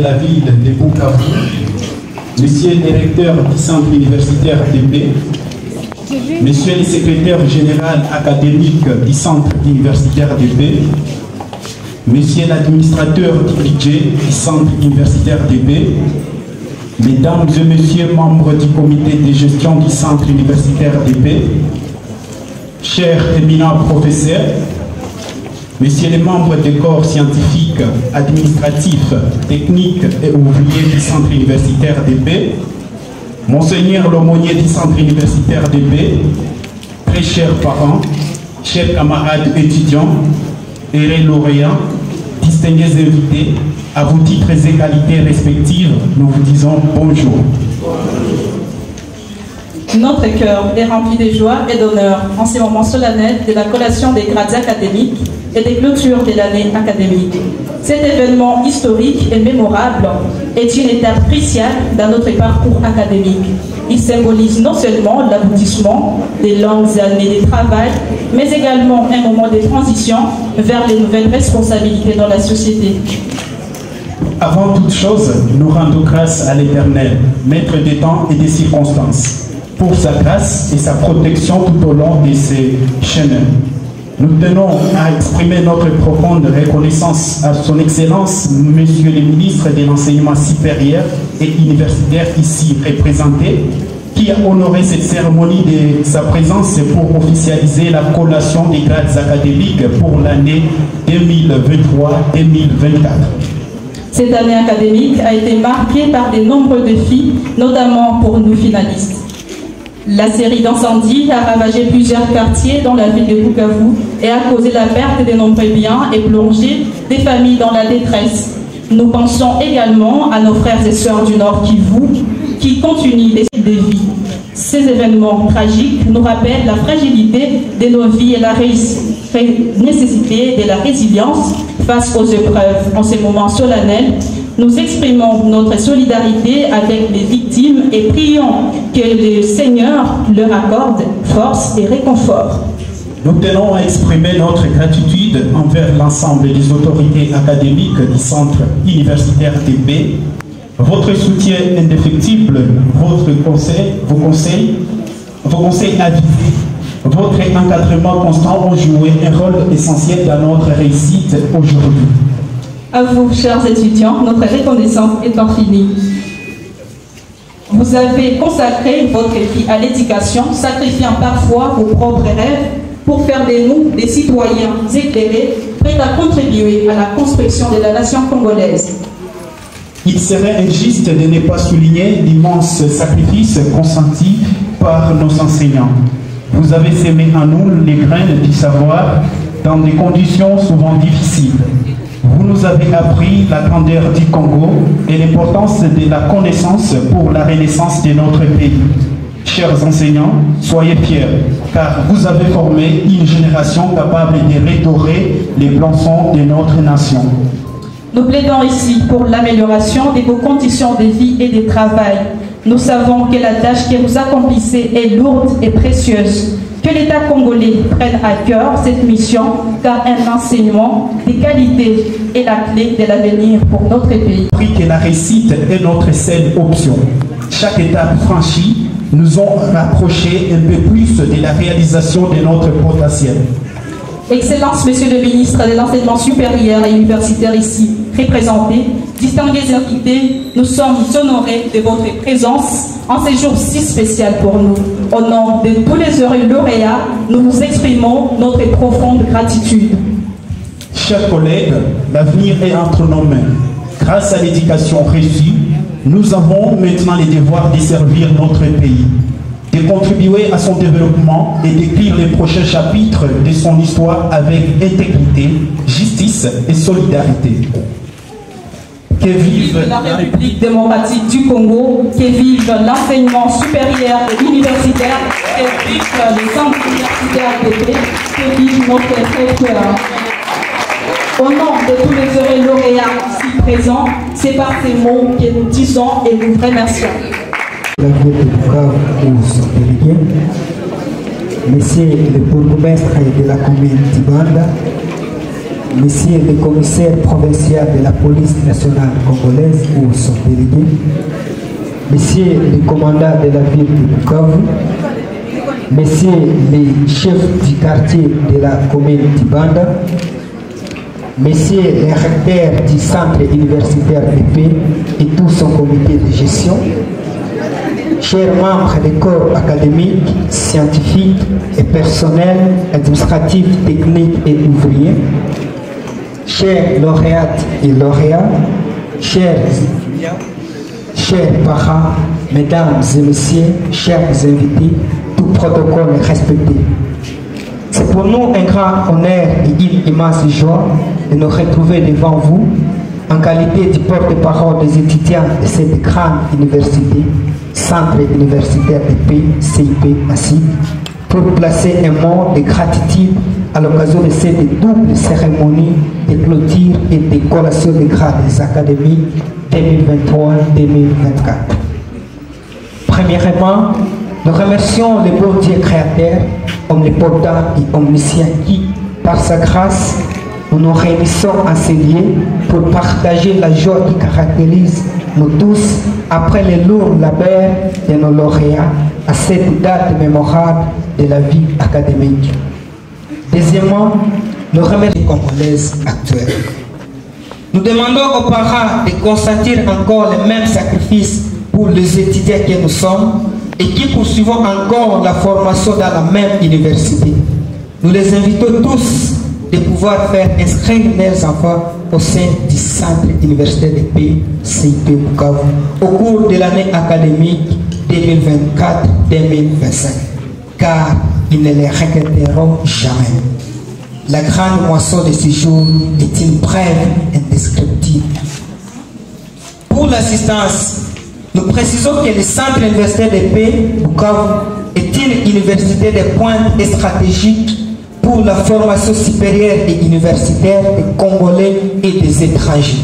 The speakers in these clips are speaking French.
de la ville de Bukavu, Monsieur le directeur du centre universitaire d'Épée, Monsieur le secrétaire général académique du centre universitaire d'Épée, Monsieur l'administrateur du budget du centre universitaire d'Épée, Mesdames et Messieurs membres du comité de gestion du centre universitaire d'Épée, chers éminents professeurs, Messieurs les membres des corps scientifiques, administratifs, techniques et ouvriers du centre universitaire d'Épée, Monseigneur l'aumônier du centre universitaire d'Épée, très chers parents, chers camarades étudiants, et lauréats, distingués invités, à vos titres et qualités respectives, nous vous disons bonjour. Notre cœur est rempli de joie et d'honneur en ces moments solennels de la collation des grades académiques et des clôtures de l'année académique. Cet événement historique et mémorable est une étape cruciale dans notre parcours académique. Il symbolise non seulement l'aboutissement des longues années de travail, mais également un moment de transition vers les nouvelles responsabilités dans la société. Avant toute chose, nous rendons grâce à l'Éternel, maître des temps et des circonstances, pour sa grâce et sa protection tout au long de ces chemins. Nous tenons à exprimer notre profonde reconnaissance à son Excellence, Monsieur le ministre de l'Enseignement supérieur et universitaire ici représenté, qui a honoré cette cérémonie de sa présence pour officialiser la collation des grades académiques pour l'année 2023-2024. Cette année académique a été marquée par de nombreux défis, notamment pour nous finalistes. La série d'incendies a ravagé plusieurs quartiers dans la ville de Bukavu et a causé la perte de nombreux biens et plongé des familles dans la détresse. Nous pensons également à nos frères et sœurs du Nord Kivu qui continuent des vies. Ces événements tragiques nous rappellent la fragilité de nos vies et la nécessité de la résilience face aux épreuves. En ces moments solennels, nous exprimons notre solidarité avec les victimes et prions que le Seigneur leur accorde force et réconfort. Nous tenons à exprimer notre gratitude envers l'ensemble des autorités académiques du centre universitaire d'Épée. Votre soutien indéfectible, vos conseils avisés, votre encadrement constant ont joué un rôle essentiel dans notre réussite aujourd'hui. À vous, chers étudiants, notre reconnaissance est infinie. Vous avez consacré votre vie à l'éducation, sacrifiant parfois vos propres rêves pour faire de nous des citoyens éclairés, prêts à contribuer à la construction de la nation congolaise. Il serait injuste de ne pas souligner l'immense sacrifice consenti par nos enseignants. Vous avez semé en nous les graines du savoir dans des conditions souvent difficiles. Vous nous avez appris la grandeur du Congo et l'importance de la connaissance pour la renaissance de notre pays. Chers enseignants, soyez fiers, car vous avez formé une génération capable de redorer les blancs-seings de notre nation. Nous plaidons ici pour l'amélioration de vos conditions de vie et de travail. Nous savons que la tâche que vous accomplissez est lourde et précieuse. Que l'État congolais prenne à cœur cette mission, car un enseignement de qualité est la clé de l'avenir pour notre pays. Que la réussite est notre seule option. Chaque étape franchie nous ont rapprochés un peu plus de la réalisation de notre potentiel. Excellence, Monsieur le ministre de l'Enseignement supérieur et universitaire ici représenté, distingués invités, nous sommes honorés de votre présence en ce jour si spécial pour nous. Au nom de tous les heureux lauréats, nous vous exprimons notre profonde gratitude. Chers collègues, l'avenir est entre nos mains. Grâce à l'éducation reçue, nous avons maintenant le devoir de servir notre pays, de contribuer à son développement et d'écrire les prochains chapitres de son histoire avec intégrité, justice et solidarité. Que vive la République démocratique du Congo, que vive l'enseignement supérieur et universitaire, que vive le centre universitaire d'Épée, que vive notre recteur. Au nom de tous les heureux lauréats ici présents, c'est par ces mots que nous disons et nous remercions. Monsieur le bourgmestre de la commune d'Ibanda, Monsieur le commissaire provincial de la police nationale congolaise ou son délégué, Monsieur le commandant de la ville de Bukavu, Monsieur le chef du quartier de la commune d'Ibanda, Monsieur le recteur du centre universitaire de paix et tout son comité de gestion, chers membres des corps académiques, scientifiques et personnels, administratifs, techniques et ouvriers, chers lauréates et lauréats, chers étudiants, chers parents, mesdames et messieurs, chers invités, tout protocole respecté. C'est pour nous un grand honneur et une immense joie de nous retrouver devant vous en qualité de porte-parole des étudiants de cette grande université, Centre universitaire de paix, CIP Massy, pour placer un mot de gratitude à l'occasion de cette double cérémonie de clôture et de collation des grades académiques 2023-2024. Premièrement, nous remercions le bon Dieu créateur, omnipotent et omniscient qui, par sa grâce, nous nous réunissons en ces lieux pour partager la joie qui caractérise nous tous après les lourds labeurs de nos lauréats à cette date mémorable de la vie académique. Deuxièmement, nous remercions les Congolaises actuelles. Nous demandons aux parents de consentir encore les mêmes sacrifices pour les étudiants que nous sommes et qui poursuivons encore la formation dans la même université. Nous les invitons tous de pouvoir faire inscrire leurs enfants au sein du Centre universitaire de paix CIP Bukavu au cours de l'année académique 2024-2025, car ils ne les regretteront jamais. La grande moisson de ce jour est une brève indescriptible. Pour l'assistance, nous précisons que le Centre universitaire de paix Bukavu est une université de pointe et stratégique pour la formation supérieure et universitaire des Congolais et des étrangers.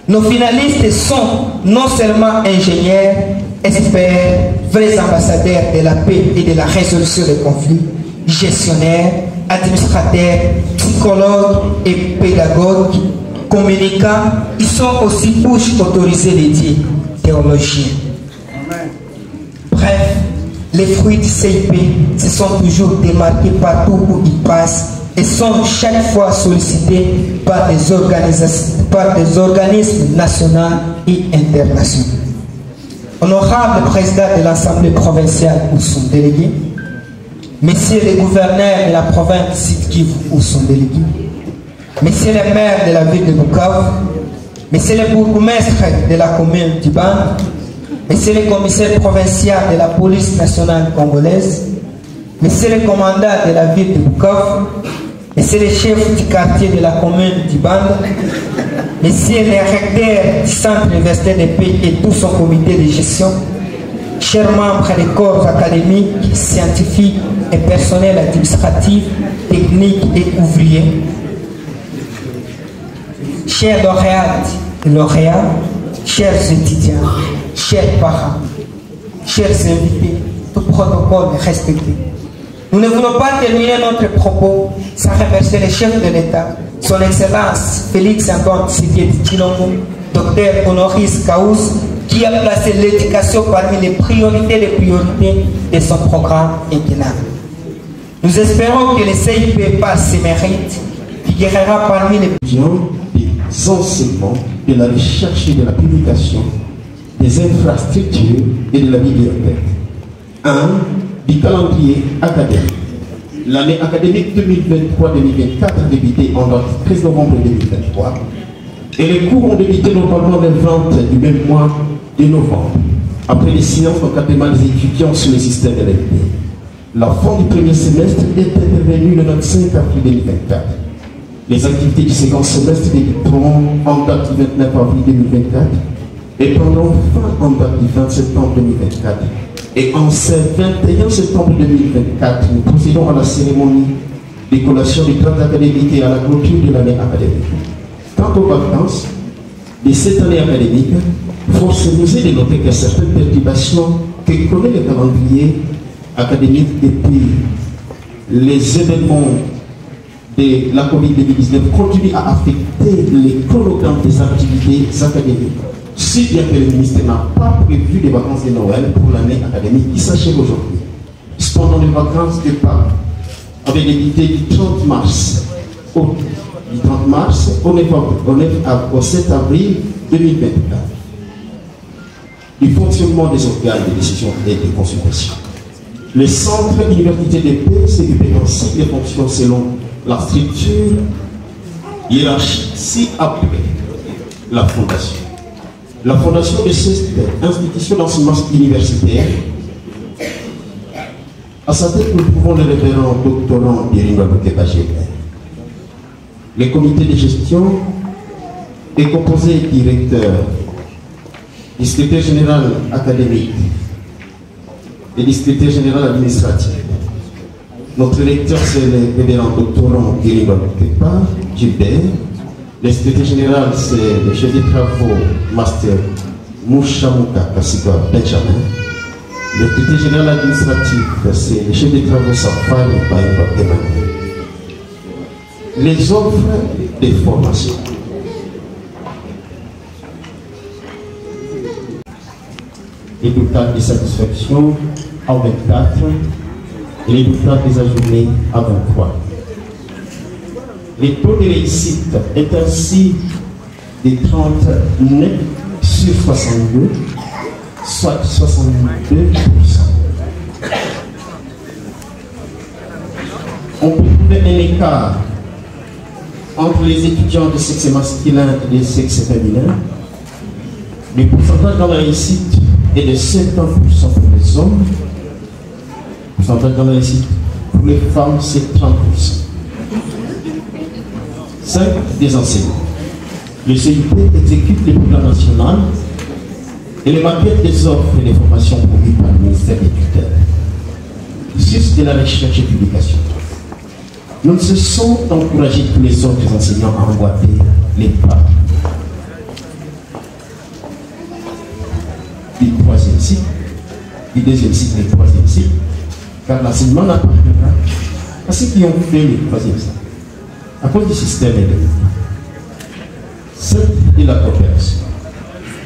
Nos finalistes sont non seulement ingénieurs, experts, vrais ambassadeurs de la paix et de la résolution des conflits, gestionnaires, administrateurs, psychologues et pédagogues, communicants, ils sont aussi bouches autorisées dédiées, théologiens. Bref, les fruits du CIP se sont toujours démarqués partout où ils passent et sont chaque fois sollicités par des organismes nationaux et internationaux. Honorable président de l'Assemblée provinciale ou son délégué, Messieurs les gouverneurs de la province de Sud-Kivu ou son délégué, Messieurs les maires de la ville de Bukavu, Messieurs les bourgmestres de la commune d'Ibanda, Messieurs les commissaires provinciaux de la police nationale congolaise, Messieurs les commandants de la ville de Bukavu, Messieurs les chefs du quartier de la commune d'Ibanda, Messieurs les recteurs du Centre universitaire de paix et tout son comité de gestion, chers membres des corps académiques, scientifiques et personnels administratifs, techniques et ouvriers, chers lauréates et lauréats, chers étudiants, chers parents, chers invités, tout protocole est respecté. Nous ne voulons pas terminer notre propos sans remercier le chef de l'État, son Excellence Félix Antoine Tshisekedi Tshilombo, docteur honoris causa, qui a placé l'éducation parmi les priorités de son programme quinquennal. Nous espérons que le CIP par ses mérites figurera parmi les des enseignements, de la recherche et de la publication, des infrastructures et de la bibliothèque. 1. Du calendrier académique. L'année académique 2023-2024 débuté en date 13 novembre 2023 et les cours ont débuté normalement le 20 du même mois de novembre, après les séances d'encadrement des étudiants sur le système de l'EP. La fin du premier semestre est intervenue le 25 avril 2024. Les activités du second semestre débuteront en date du 29 avril 2024 et prendront fin en date du 20 septembre 2024. Et en ce 21 septembre 2024, nous procédons à la cérémonie de collation du grade académique et à la clôture de l'année académique. Quant aux vacances de cette année académique, force nous est de noter que certaines perturbations que connaît le calendrier académique depuis les événements de la COVID-19 continue à affecter les chronogrammes des activités académiques, si bien que le ministère n'a pas prévu des vacances de Noël pour l'année académique qui s'achève aujourd'hui. Cependant, les vacances de Pâques avaient débuté du 30 mars au 7 avril 2024. Du fonctionnement des organes de décision et de consultation. Le centre Université de Paix s'occupe ainsi des fonctions selon la structure hiérarchique ci-après la fondation. La fondation de cette institution d'enseignement universitaire, à sa tête, nous trouvons le référent doctorant Biringa Bokeba Gébert. Le comité de gestion est composé du directeur, du secrétaire général académique et du secrétaire général administratif. Notre directeur, c'est le révérend doctorant Biringa Bokeba Gébert. Le secrétaire général, c'est le chef des travaux, Master Mouchamuka Kassiga Benjamin. Le secrétaire général administratif, c'est le chef des travaux Safari Baïba Emmanuel. Les offres de formation. Les total de satisfaction à 24 et les total des ajournés à 23. Le taux de réussite est ainsi de 39 sur 62, soit 62%. On peut trouver un écart entre les étudiants de sexe masculin et de sexe féminin. Le pourcentage dans la réussite est de 70% pour les hommes. Le pourcentage dans la réussite pour les femmes, c'est 30%. 5. Des enseignants. Le CIP exécute le programme national et les maquettes des offres et des formations produites par le ministère des tutelles. 6. De la recherche et publication. Nous ne cessons d'encourager tous les autres enseignants à emboîter les pas du 3e cycle, du 2e cycle et du 3e cycle, car l'enseignement n'appartiendra à ceux qui ont fait le 3e cycle, à cause du système électoral. 7. De la coopération.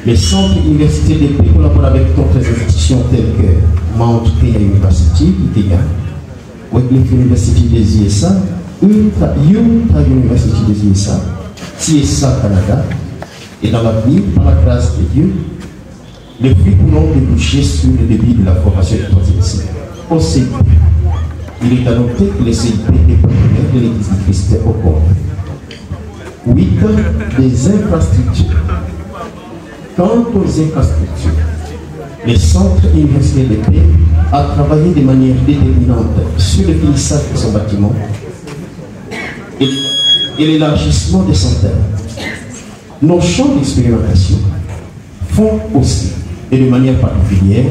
Les centres universités de paix collaborent avec d'autres institutions telles que Mount Kenya University, Kenya, Wycliffe University des USA, Utah University des USA, CSA Canada, et dans l'avenir, par la grâce de Dieu, les fruits pourront déboucher sur le début de la formation du 3e cycle. Au CIP, il est à noter que le CIP est partenaire de l'Église du Christ au Congo. 8. Des infrastructures. Quant aux infrastructures, le centre universitaire de paix a travaillé de manière déterminante sur le finissage de son bâtiment et l'élargissement des centaines. Nos champs d'expérimentation font aussi, et de manière particulière,